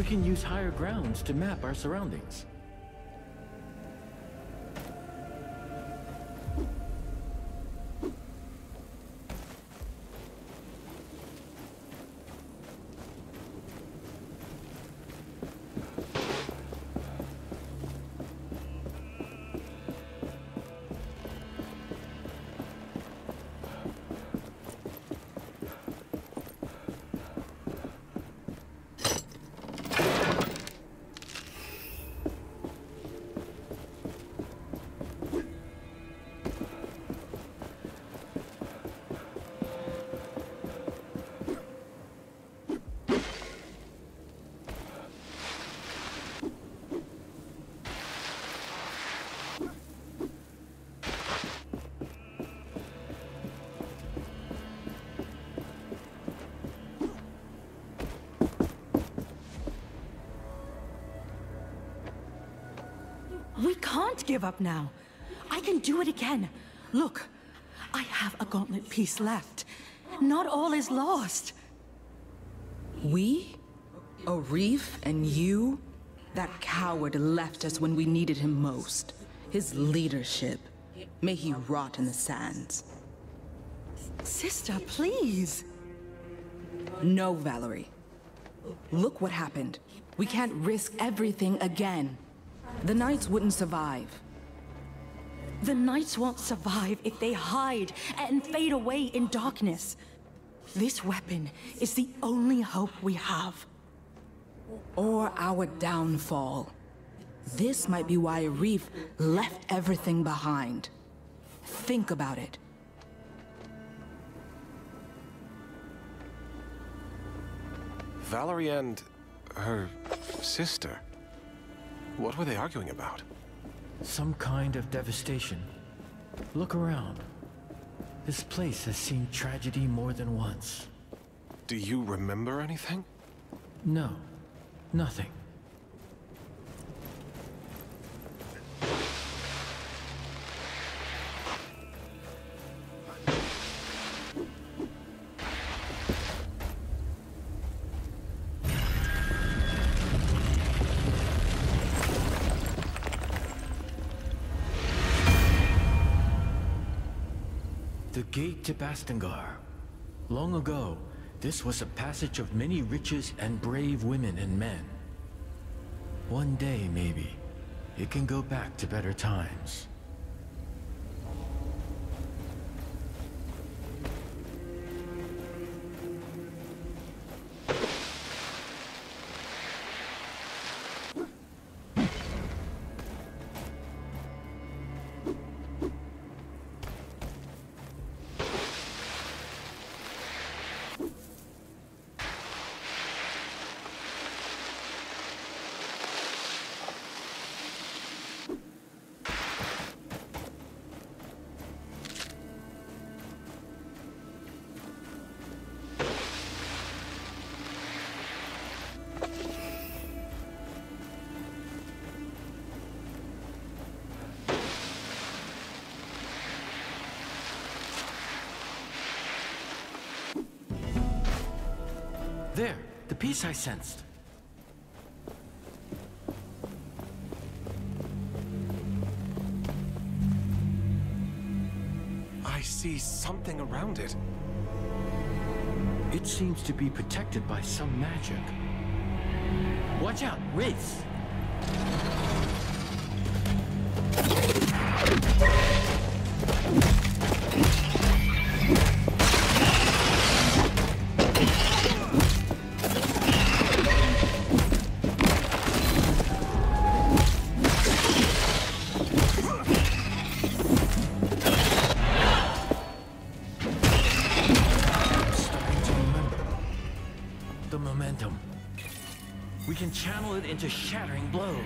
can use higher grounds to map our surroundings. We can't give up now. I can do it again. Look, I have a gauntlet piece left. Not all is lost. We? Arif and you? That coward left us when we needed him most. His leadership. May he rot in the sands. Sister, please. No, Valerie. Look what happened. We can't risk everything again. The Knights wouldn't survive. The Knights won't survive if they hide and fade away in darkness. This weapon is the only hope we have. Or our downfall. This might be why Arif left everything behind. Think about it. Valerie and her sister. What were they arguing about? Some kind of devastation. Look around. This place has seen tragedy more than once. Do you remember anything? No, nothing. The gate to Bastengar. Long ago, this was a passage of many riches and brave women and men. One day, maybe, it can go back to better times. There, the piece I sensed. I see something around it. It seems to be protected by some magic. Watch out, Wraiths! We can channel it into shattering blows.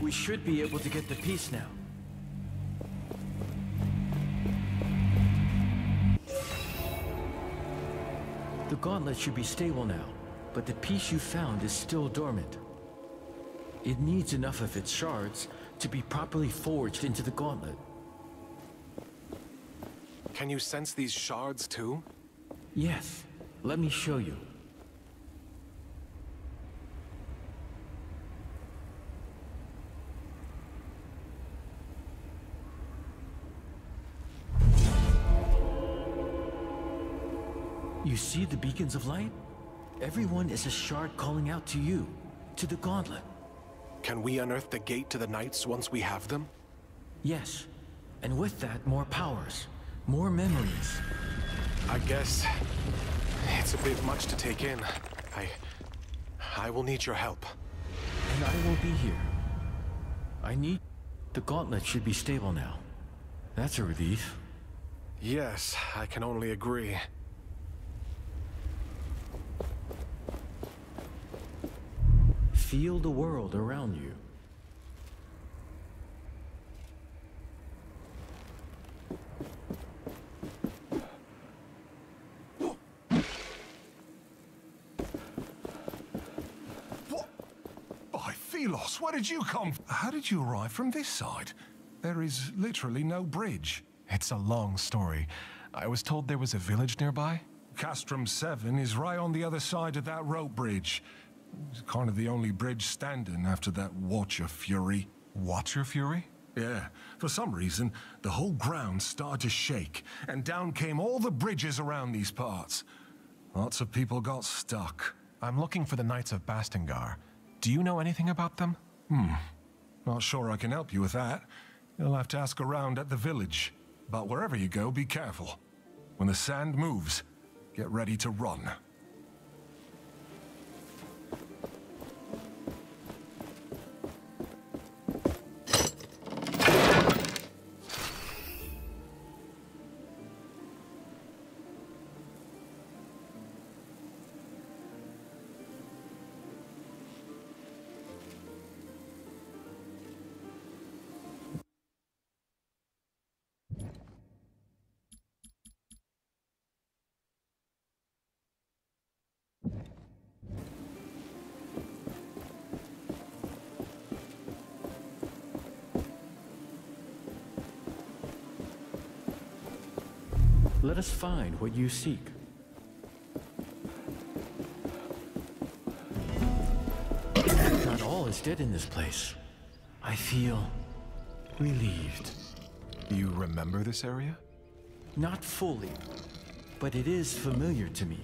We should be able to get the piece now. The gauntlet should be stable now, but the piece you found is still dormant. It needs enough of its shards to be properly forged into the gauntlet. Can you sense these shards too? Yes, let me show you. You see the beacons of light? Everyone is a shard calling out to you, to the gauntlet. Can we unearth the gate to the Knights once we have them? Yes, and with that, more powers, more memories. I guess it's a bit much to take in. I will need your help. And I will be here. The gauntlet should be stable now. That's a relief. Yes, I can only agree. Feel the world around you. What? By Philos, where did you come from? How did you arrive from this side? There is literally no bridge. It's a long story. I was told there was a village nearby. Castrum 7 is right on the other side of that rope bridge. It's kind of the only bridge standing after that Watcher Fury. Watcher Fury? Yeah, for some reason, the whole ground started to shake, and down came all the bridges around these parts. Lots of people got stuck. I'm looking for the Knights of Bastengar. Do you know anything about them? Not sure I can help you with that. You'll have to ask around at the village. But wherever you go, be careful. When the sand moves, get ready to run. Let us find what you seek. Not all is dead in this place. I feel relieved. You remember this area? Not fully, but it is familiar to me.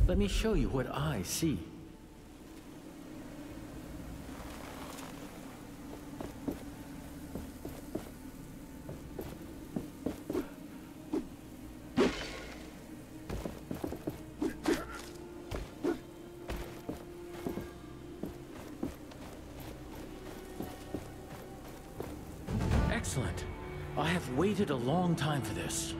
Let me show you what I see. Excellent. I have waited a long time for this.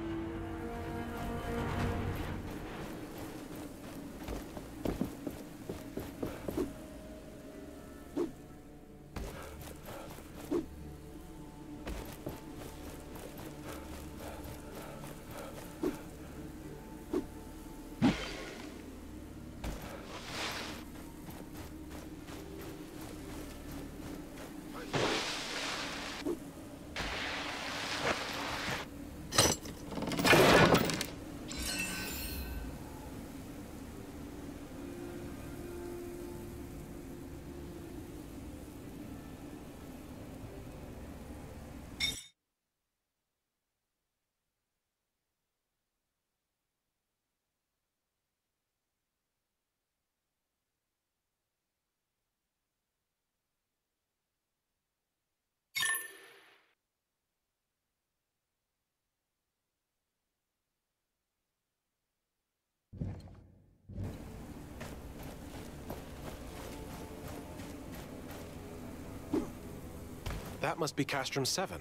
That must be Castrum 7.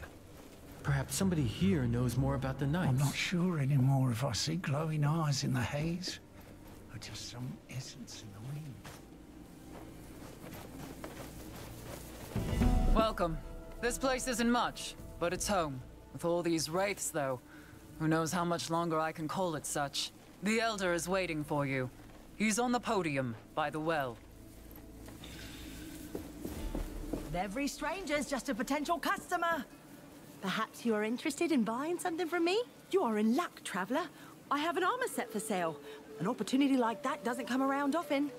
Perhaps somebody here knows more about the Knights. I'm not sure anymore if I see glowing eyes in the haze, or just some essence in the wind. Welcome. This place isn't much, but it's home. With all these wraiths, though, who knows how much longer I can call it such. The Elder is waiting for you. He's on the podium, by the well. Every stranger's just a potential customer. Perhaps you are interested in buying something from me? You are in luck, traveler. I have an armor set for sale. An opportunity like that doesn't come around often.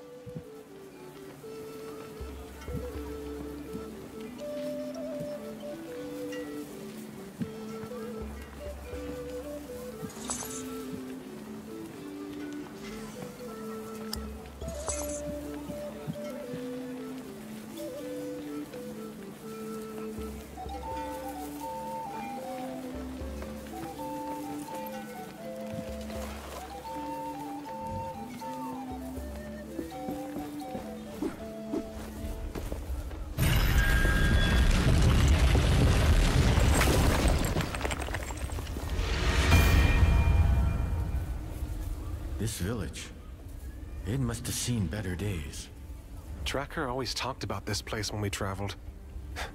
This village, it must have seen better days. Tracker always talked about this place when we traveled.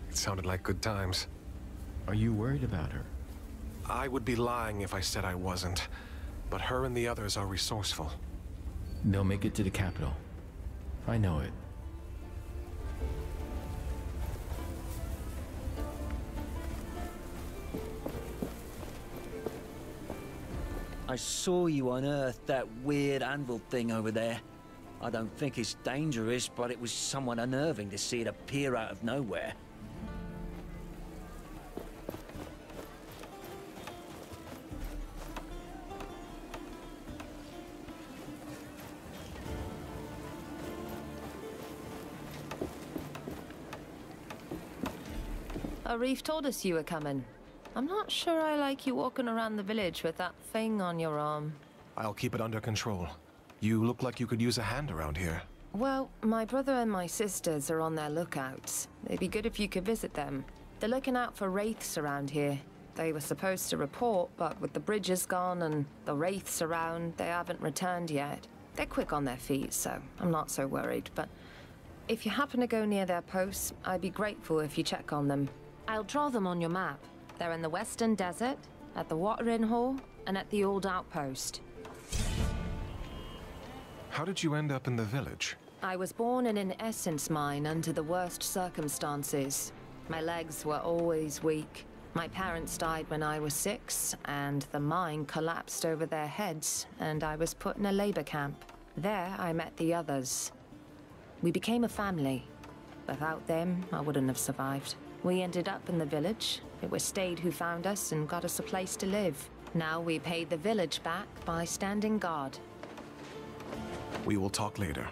It sounded like good times. Are you worried about her? I would be lying if I said I wasn't. But her and the others are resourceful. They'll make it to the capital. I know it. I saw you unearth that weird anvil thing over there. I don't think it's dangerous, but it was somewhat unnerving to see it appear out of nowhere. Arif told us you were coming. I'm not sure I like you walking around the village with that thing on your arm. I'll keep it under control. You look like you could use a hand around here. Well, my brother and my sisters are on their lookouts. It'd be good if you could visit them. They're looking out for wraiths around here. They were supposed to report, but with the bridges gone and the wraiths around, they haven't returned yet. They're quick on their feet, so I'm not so worried, but if you happen to go near their posts, I'd be grateful if you check on them. I'll draw them on your map. They're in the Western Desert, at the Watering Hall, and at the Old Outpost. How did you end up in the village? I was born in an essence mine under the worst circumstances. My legs were always weak. My parents died when I was 6, and the mine collapsed over their heads, and I was put in a labor camp. There, I met the others. We became a family. Without them, I wouldn't have survived. We ended up in the village. It was Stade who found us and got us a place to live. Now we pay the village back by standing guard. We will talk later.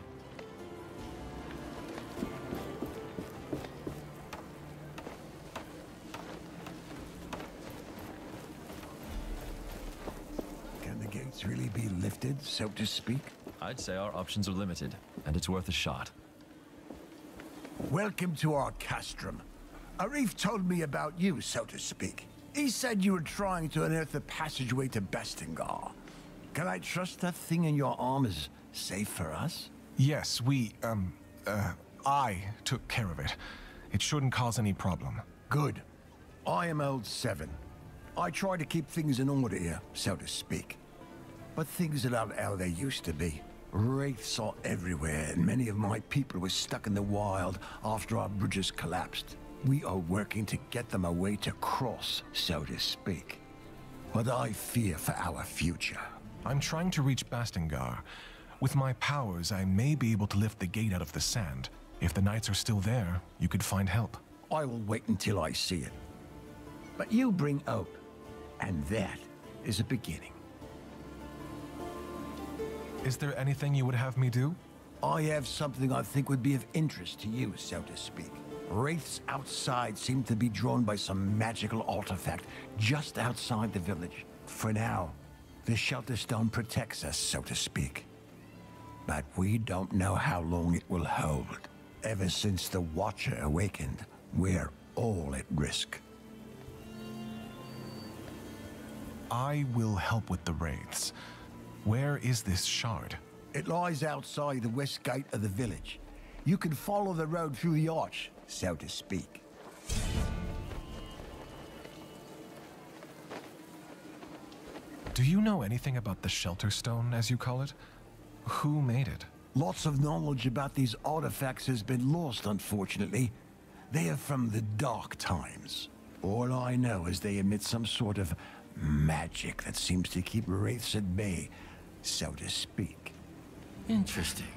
Can the gates really be lifted, so to speak? I'd say our options are limited, and it's worth a shot. Welcome to our castrum. Arif told me about you, so to speak. He said you were trying to unearth the passageway to Bastengar. Can I trust that thing in your arm is safe for us? Yes, I took care of it. It shouldn't cause any problem. Good. I am old 7. I try to keep things in order here, so to speak. But things are not how they used to be. Wraiths are everywhere, and many of my people were stuck in the wild after our bridges collapsed. We are working to get them a way to cross, so to speak. But I fear for our future. I'm trying to reach Bastengar. With my powers, I may be able to lift the gate out of the sand. If the knights are still there, you could find help. I will wait until I see it. But you bring hope, and that is a beginning. Is there anything you would have me do? I have something I think would be of interest to you, so to speak. Wraiths outside seem to be drawn by some magical artifact just outside the village. For now, the shelter stone protects us, so to speak. But we don't know how long it will hold. Ever since the Watcher awakened, we're all at risk. I will help with the wraiths. Where is this shard? It lies outside the west gate of the village. You can follow the road through the arch, so to speak. Do you know anything about the Shelter Stone, as you call it? Who made it? Lots of knowledge about these artifacts has been lost, unfortunately. They are from the Dark Times. All I know is they emit some sort of magic that seems to keep wraiths at bay, so to speak. Interesting.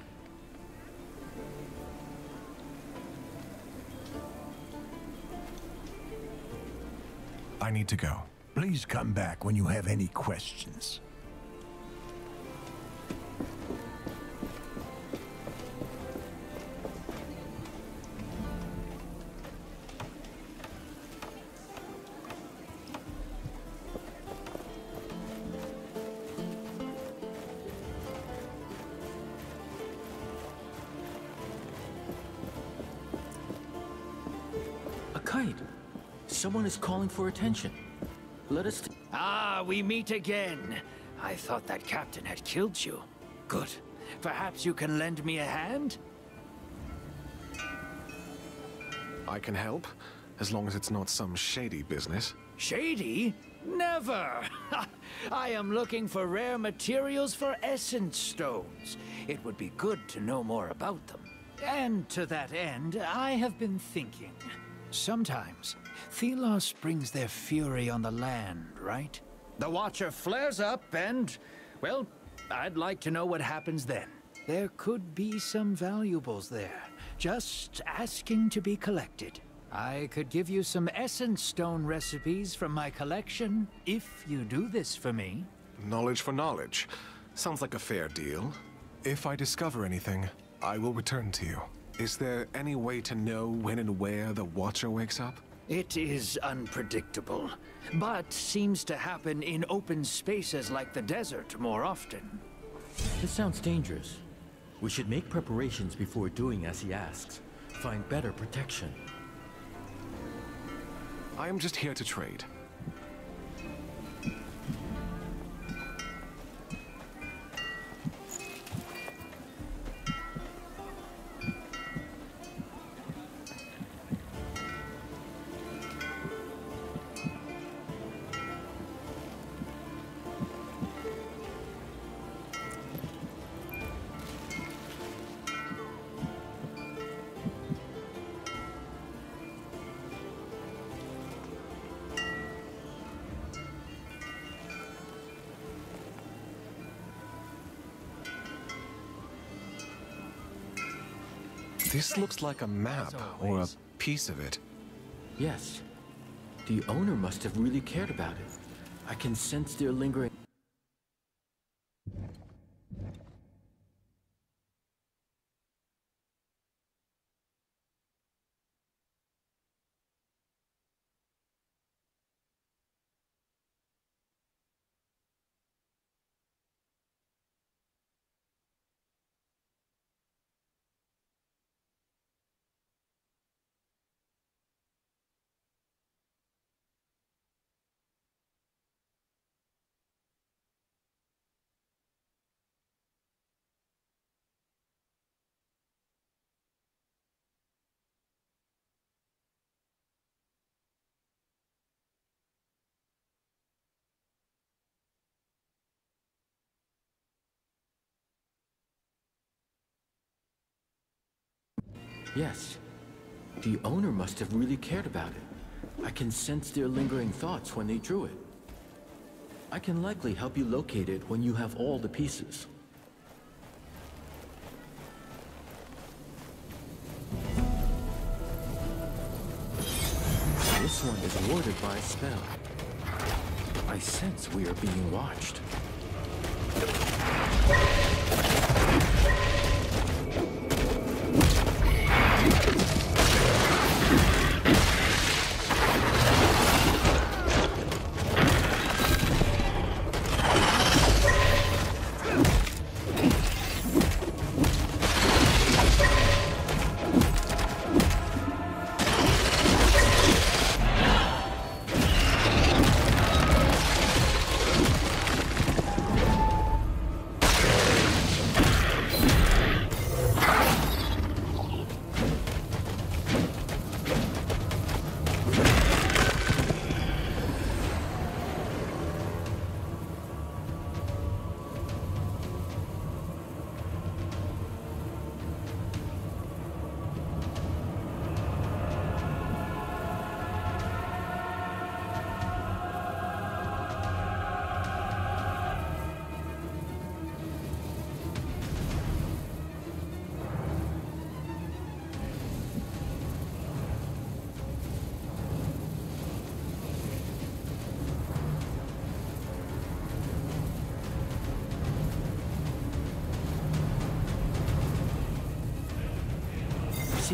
I need to go. Please come back when you have any questions. A kite. Someone is calling for attention. Let us... Ah, we meet again. I thought that captain had killed you. Good. Perhaps you can lend me a hand? I can help, as long as it's not some shady business. Shady? Never! I am looking for rare materials for essence stones. It would be good to know more about them. And to that end, I have been thinking. Sometimes, Thelos brings their fury on the land, right? The Watcher flares up and, well, I'd like to know what happens then. There could be some valuables there, just asking to be collected. I could give you some essence stone recipes from my collection, if you do this for me. Knowledge for knowledge. Sounds like a fair deal. If I discover anything, I will return to you. Is there any way to know when and where the Watcher wakes up? It is unpredictable, but seems to happen in open spaces like the desert more often. This sounds dangerous. We should make preparations before doing as he asks. Find better protection. I am just here to trade. This looks like a map, or a piece of it. Yes. The owner must have really cared about it. I can sense their lingering... Yes. The owner must have really cared about it. I can sense their lingering thoughts when they drew it. I can likely help you locate it when you have all the pieces. This one is warded by a spell. I sense we are being watched.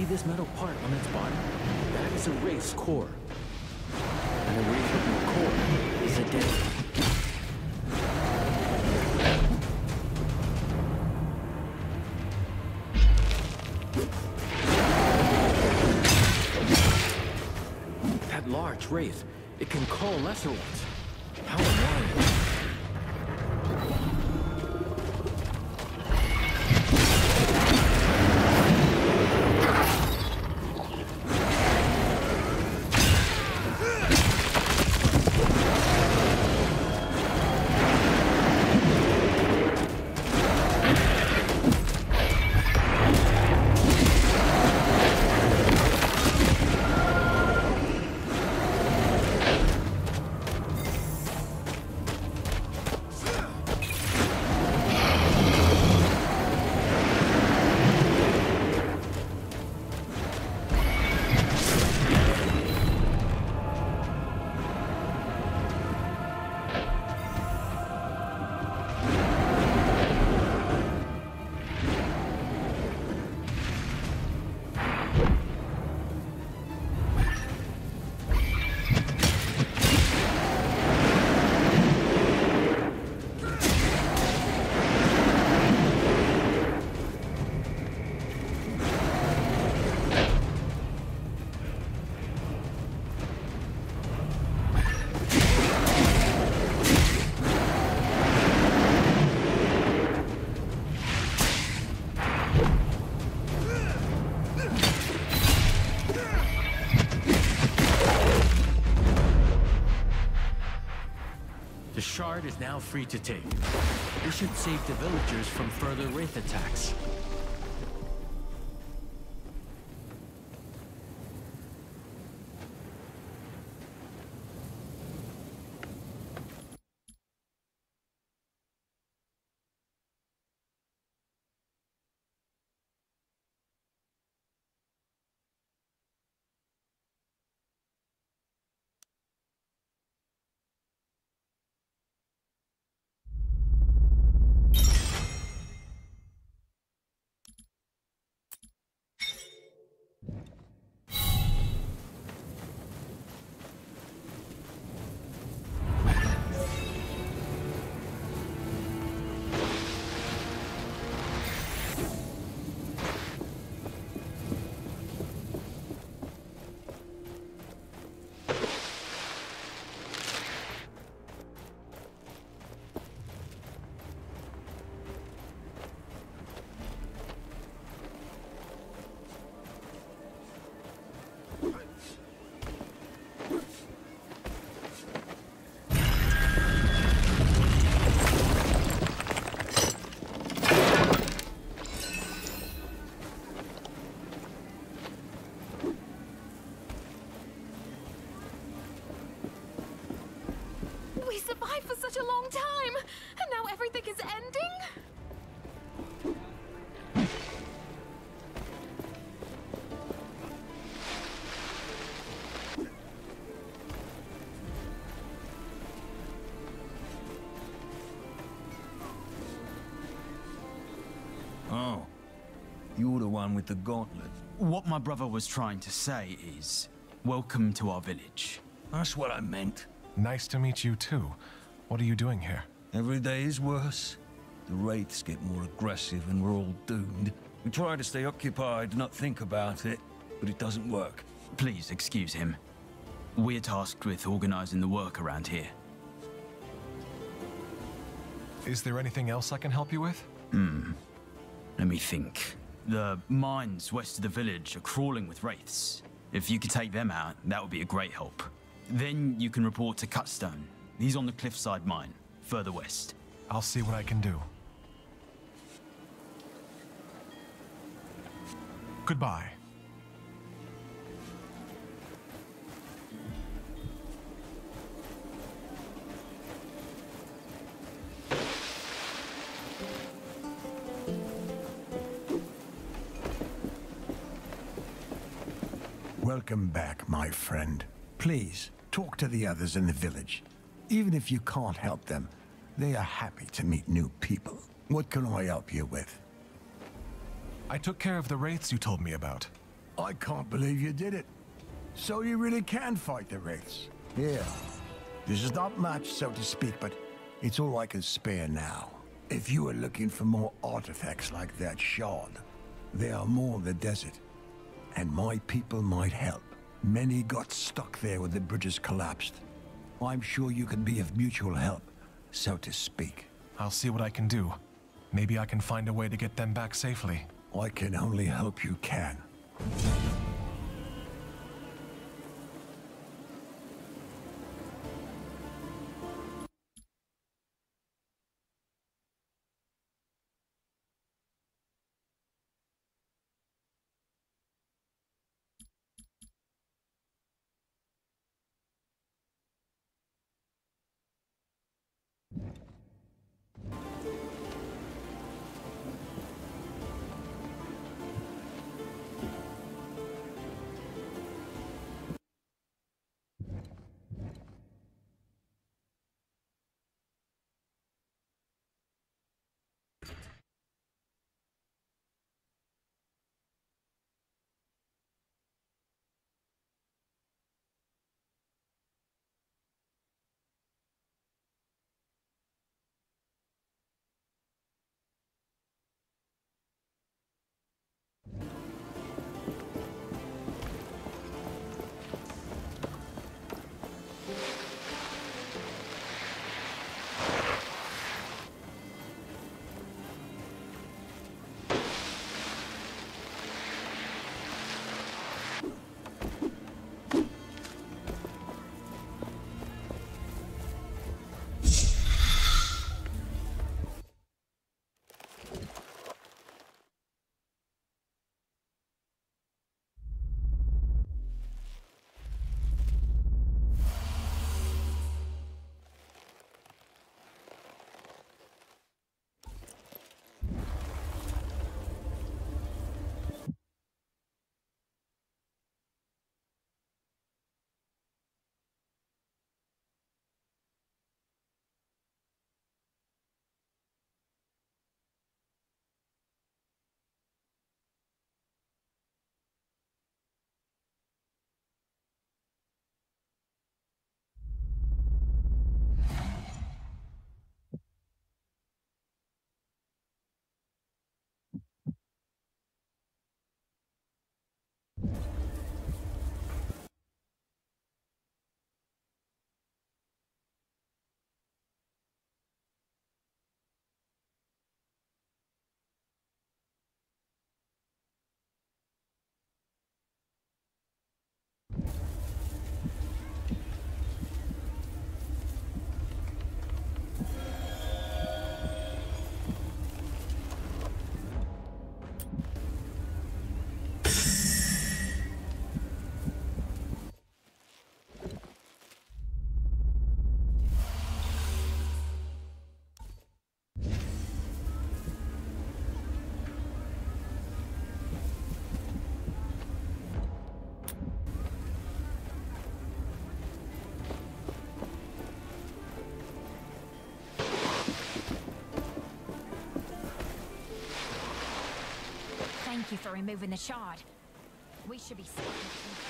See this metal part on its body? That is a wraith's core. And a wraith with no core is a dead. That large wraith, it can call lesser ones. How annoying. The shard is now free to take. This should save the villagers from further wraith attacks. For such a long time, and now everything is ending? Oh, you're the one with the gauntlet. What my brother was trying to say is, welcome to our village. That's what I meant. Nice to meet you too. What are you doing here? Every day is worse. The wraiths get more aggressive and we're all doomed. We try to stay occupied, not think about it, but it doesn't work. Please excuse him. We're tasked with organizing the work around here. Is there anything else I can help you with? Let me think. The mines west of the village are crawling with wraiths. If you could take them out, that would be a great help. Then you can report to Cutstone. He's on the cliffside mine, further west. I'll see what I can do. Goodbye. Welcome back, my friend. Please, talk to the others in the village. Even if you can't help them, they are happy to meet new people. What can I help you with? I took care of the wraiths you told me about. I can't believe you did it. So you really can fight the Wraiths. Here. This is not much, so to speak, but it's all I can spare now. If you are looking for more artifacts like that shard, there are more in the desert. And my people might help. Many got stuck there when the bridges collapsed. I'm sure you can be of mutual help, so to speak. I'll see what I can do. Maybe I can find a way to get them back safely. I can only hope you can. Thank you for removing the shard. We should be safe.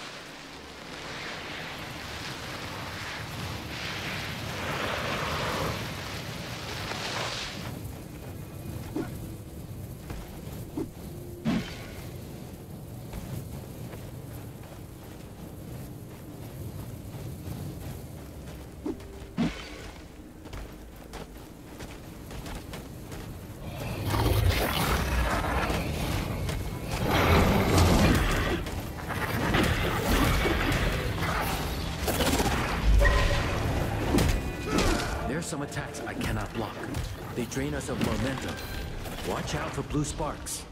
Some attacks I cannot block. They drain us of momentum. Watch out for blue sparks.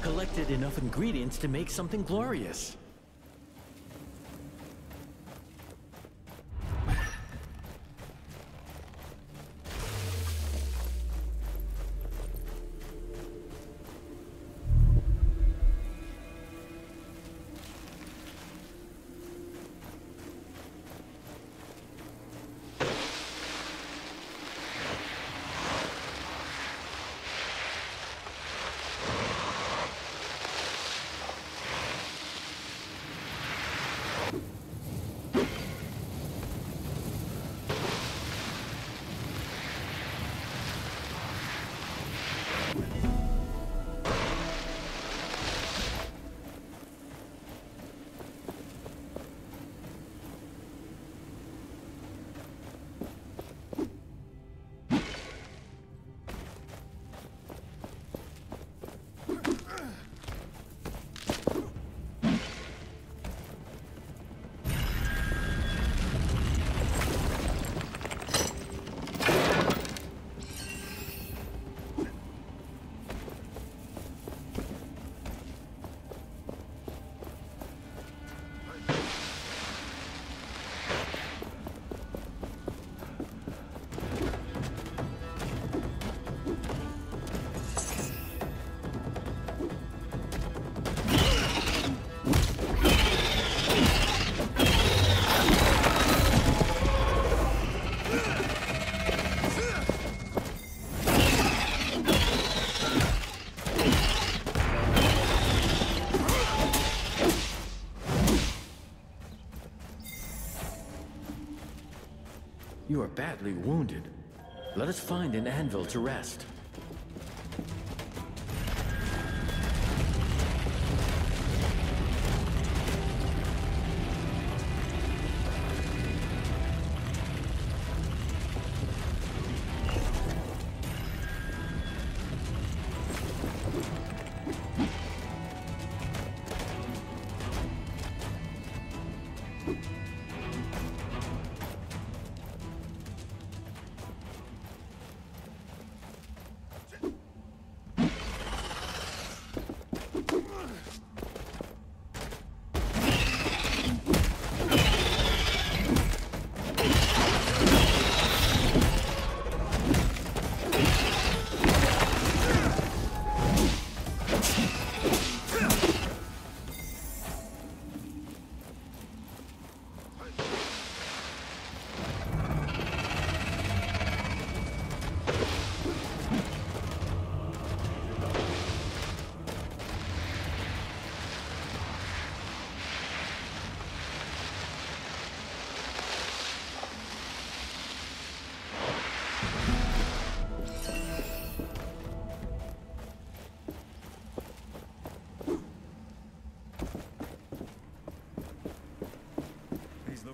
collected enough ingredients to make something glorious. You are badly wounded. Let us find an anvil to rest.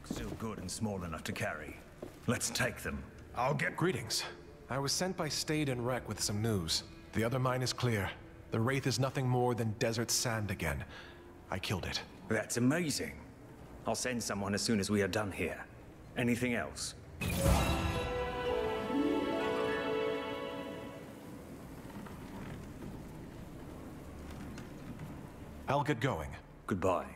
Still good and small enough to carry. Let's take them. I'll get... Greetings. I was sent by Stade and Rec with some news. The other mine is clear. The Wraith is nothing more than desert sand again. I killed it. That's amazing. I'll send someone as soon as we are done here. Anything else? I'll get going. Goodbye.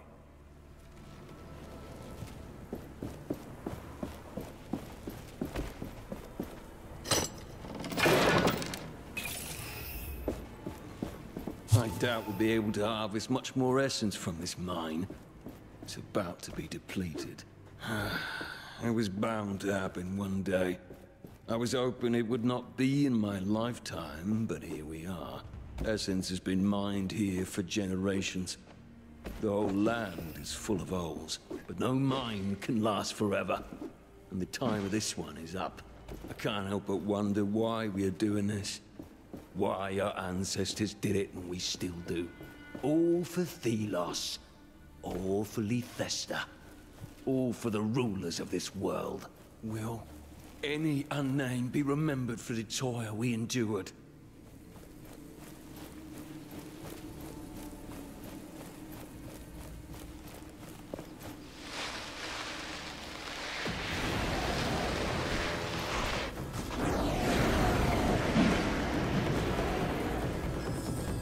I doubt we'll be able to harvest much more essence from this mine. It's about to be depleted. It was bound to happen one day. I was hoping it would not be in my lifetime, but here we are. Essence has been mined here for generations. The whole land is full of holes, but no mine can last forever. And the time of this one is up. I can't help but wonder why we are doing this. Why our ancestors did it and we still do. All for Thelos. All for Lethesta. All for the rulers of this world. Will any unnamed be remembered for the toil we endured?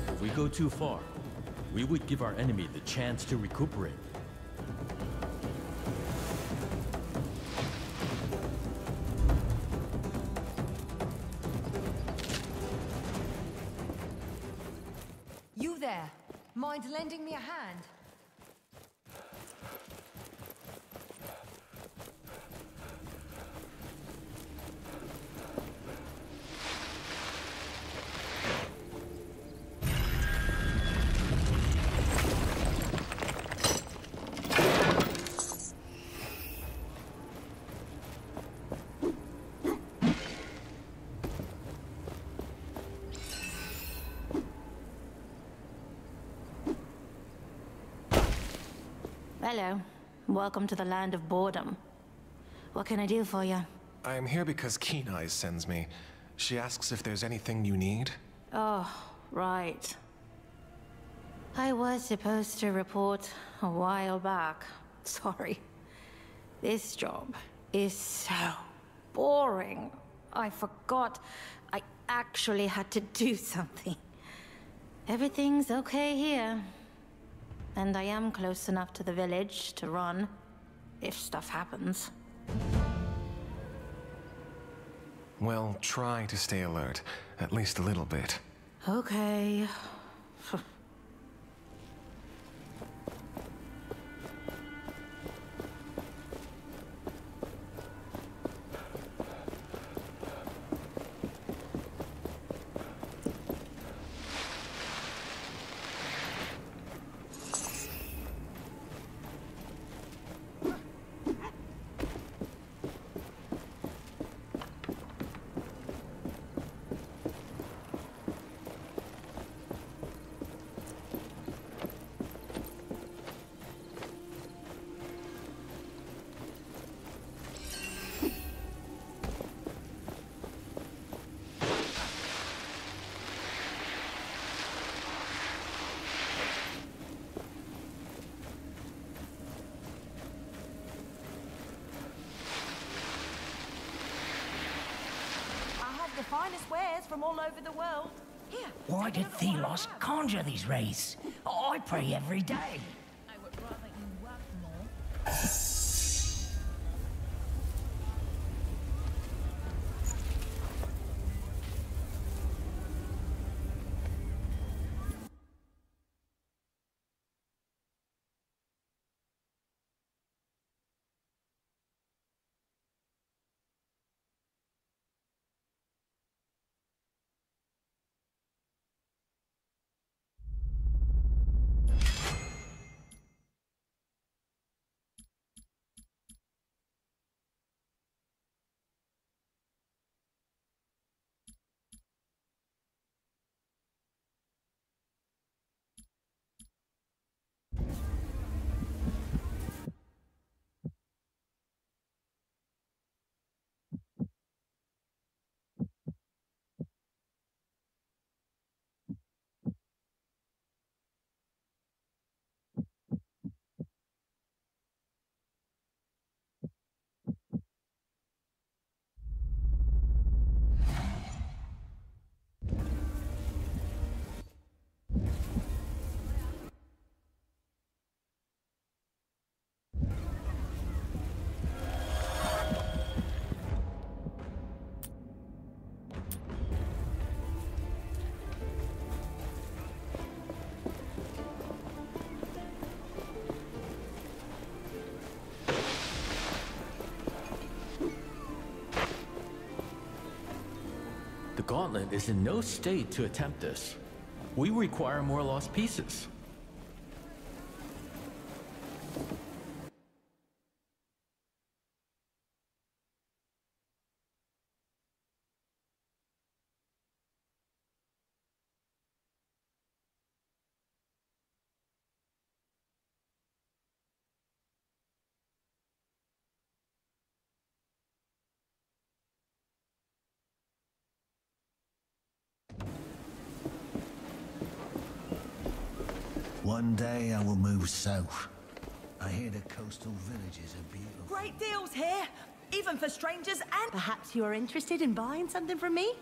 If we go too far, we would give our enemy the chance to recuperate. You there? Mind lending me a hand? Hello. Welcome to the land of boredom. What can I do for you? I am here because Keen Eyes sends me. She asks if there's anything you need. Oh, right. I was supposed to report a while back. Sorry. This job is so boring. I forgot I actually had to do something. Everything's okay here. And I am close enough to the village to run, if stuff happens. Well, try to stay alert, at least a little bit. Okay. The finest wares from all over the world. Here. Why did Thelos conjure these wraiths? I pray every day. I would rather you work more. The Gauntlet is in no state to attempt this. We require more lost pieces. One day I will move south. I hear the coastal villages are beautiful. Great deals here, even for strangers, and perhaps you are interested in buying something from me?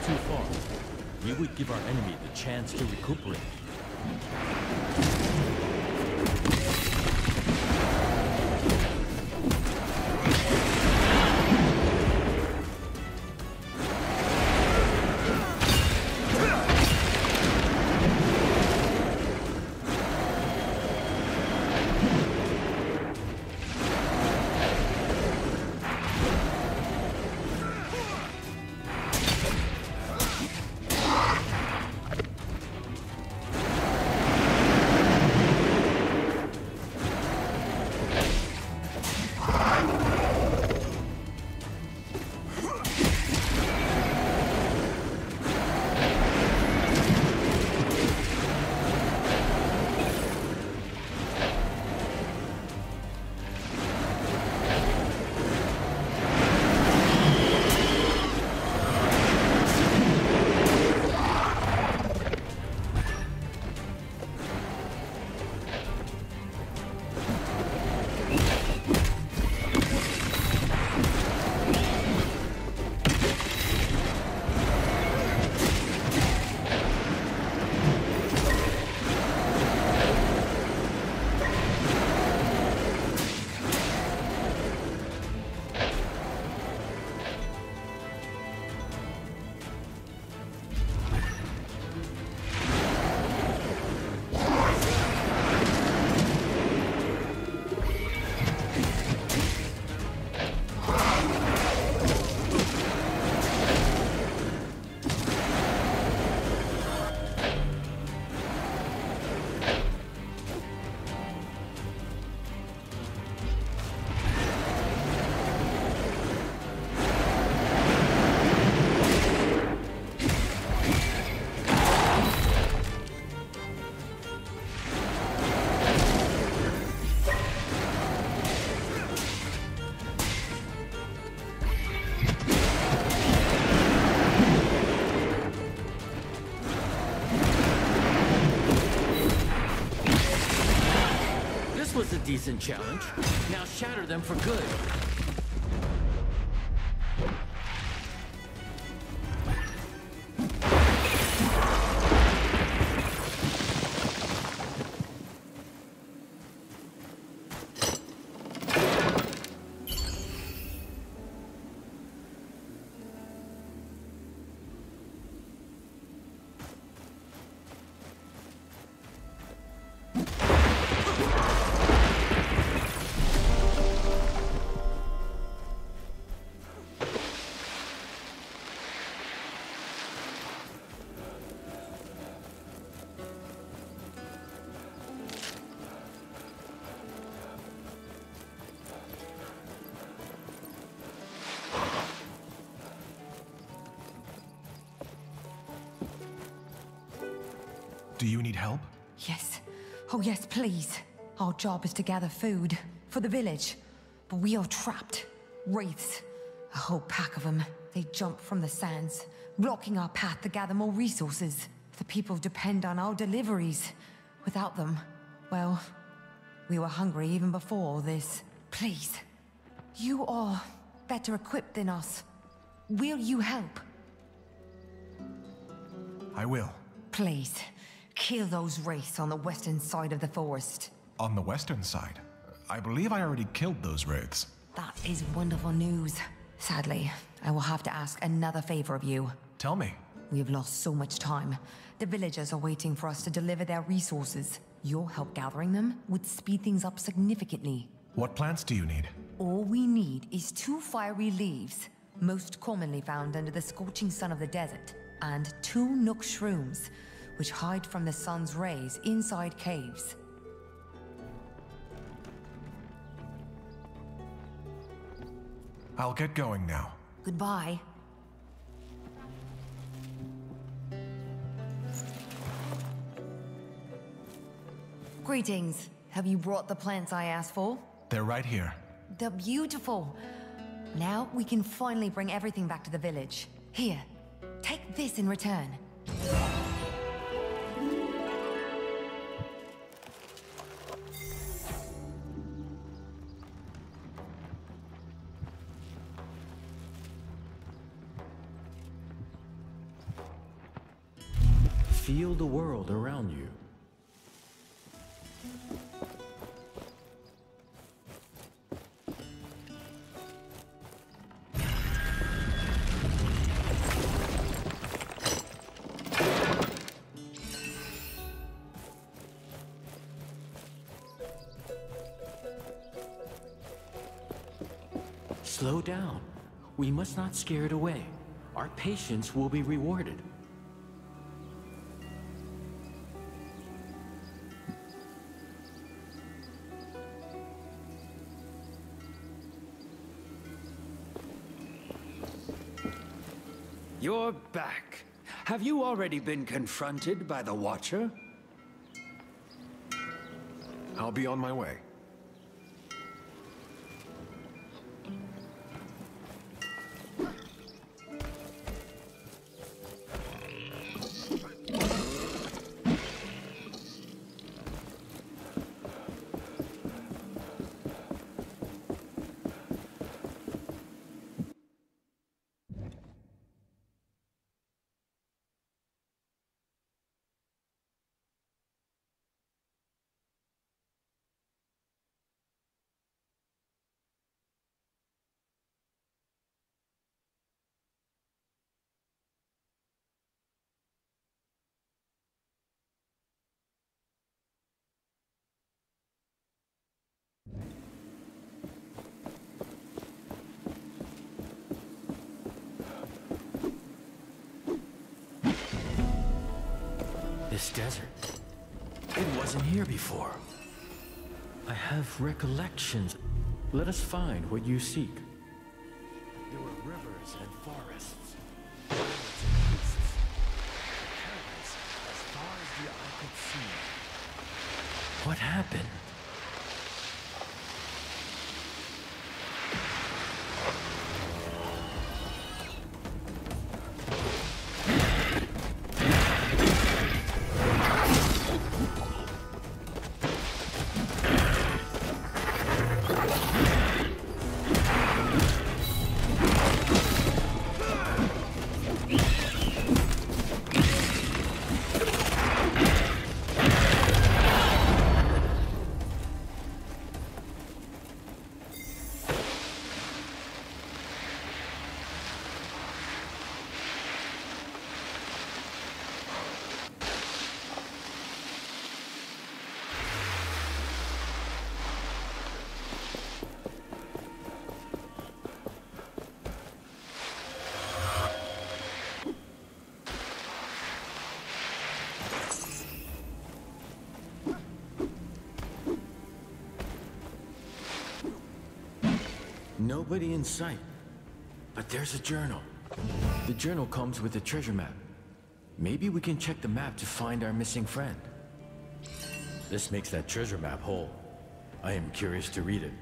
too far. We would give our enemy the chance to recuperate. Was a decent challenge. Now shatter them for good. Do you need help? Yes. Oh yes, please. Our job is to gather food for the village. But we are trapped. Wraiths. A whole pack of them. They jump from the sands, blocking our path to gather more resources. The people depend on our deliveries. Without them, well, we were hungry even before all this. Please. You are better equipped than us. Will you help? I will. Please. Kill those wraiths on the western side of the forest. On the western side? I believe I already killed those wraiths. That is wonderful news. Sadly, I will have to ask another favor of you. Tell me. We have lost so much time. The villagers are waiting for us to deliver their resources. Your help gathering them would speed things up significantly. What plants do you need? All we need is 2 fiery leaves, most commonly found under the scorching sun of the desert, and 2 nook shrooms, which hide from the sun's rays inside caves. I'll get going now. Goodbye. Greetings. Have you brought the plants I asked for? They're right here. They're beautiful. Now we can finally bring everything back to the village. Here, take this in return. feel the world around you. Slow down. We must not scare it away. Our patience will be rewarded. You're back. Have you already been confronted by the Watcher? I'll be on my way. This desert, it wasn't here before. I have recollections. Let us find what you seek. There were rivers and forests, islands and beasts, caverns as far as the eye could see. What happened? Nobody in sight. But there's a journal. The journal comes with a treasure map. Maybe we can check the map to find our missing friend. This makes that treasure map whole. I am curious to read it.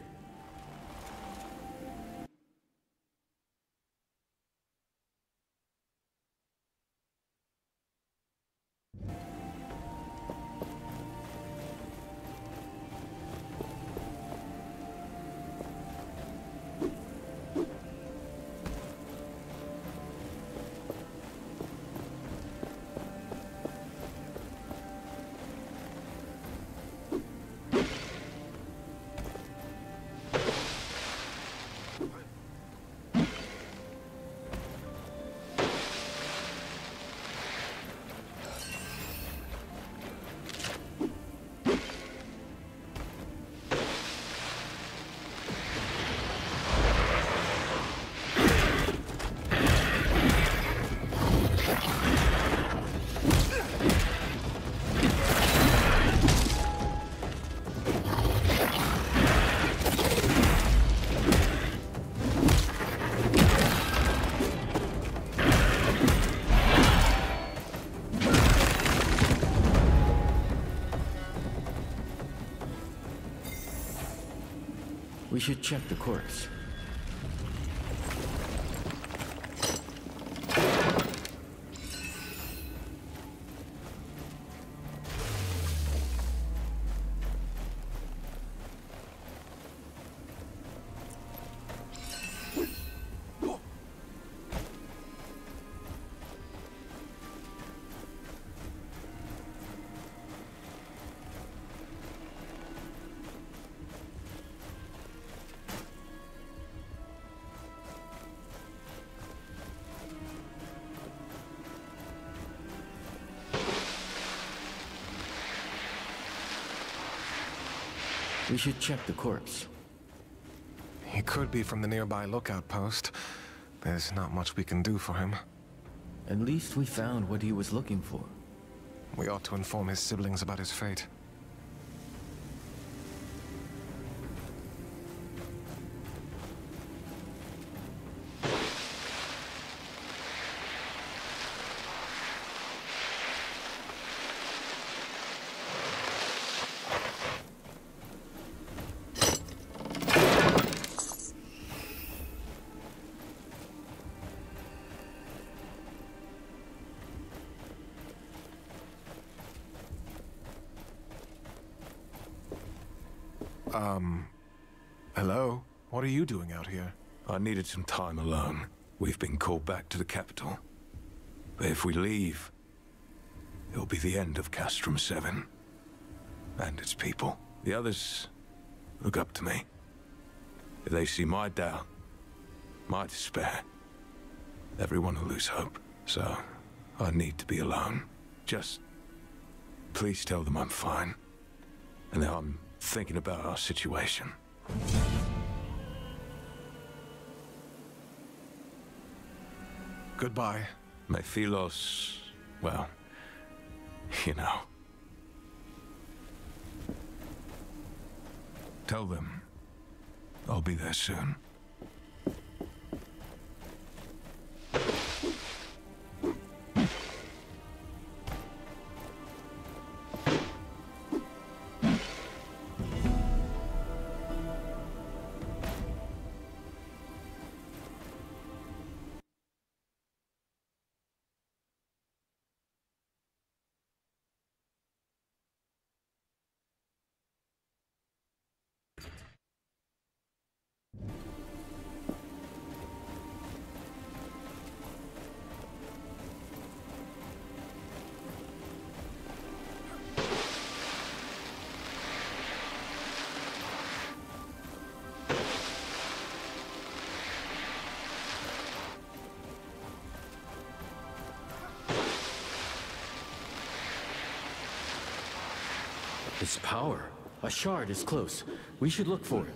We should check the corpse. We should check the corpse. He could be from the nearby lookout post. There's not much we can do for him. At least we found what he was looking for. We ought to inform his siblings about his fate. Hello? What are you doing out here? I needed some time alone. We've been called back to the capital. But if we leave, it'll be the end of Castrum 7. And its people. The others look up to me. If they see my doubt, my despair, everyone will lose hope. So, I need to be alone. Just please tell them I'm fine. And that I'm thinking about our situation. Goodbye. May Philos, well, you know. Tell them I'll be there soon. Its power. A shard is close. We should look for it.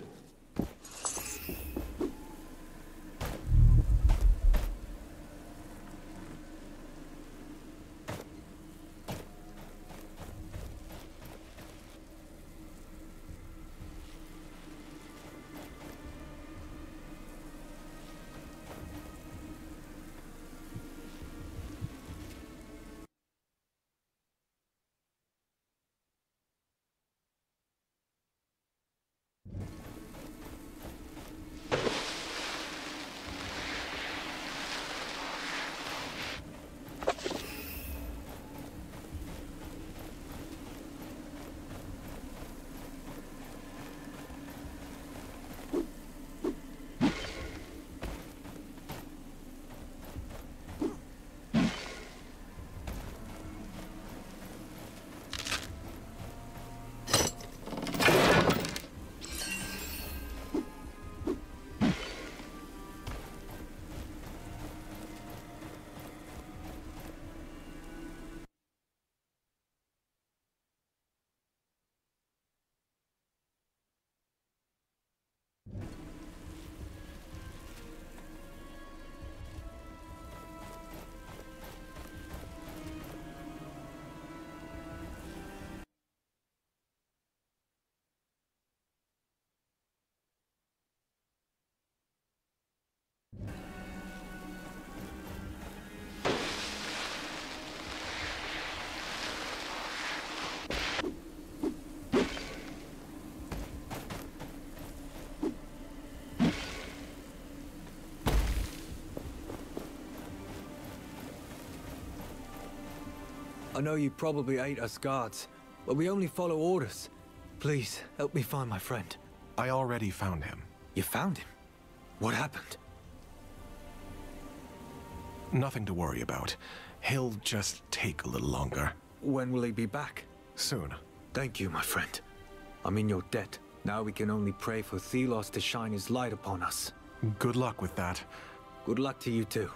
I know you probably hate us guards, but we only follow orders. Please, help me find my friend. I already found him. You found him? What happened? Nothing to worry about. He'll just take a little longer. When will he be back? Soon. Thank you, my friend. I'm in your debt. Now we can only pray for Thelos to shine his light upon us. Good luck with that. Good luck to you too.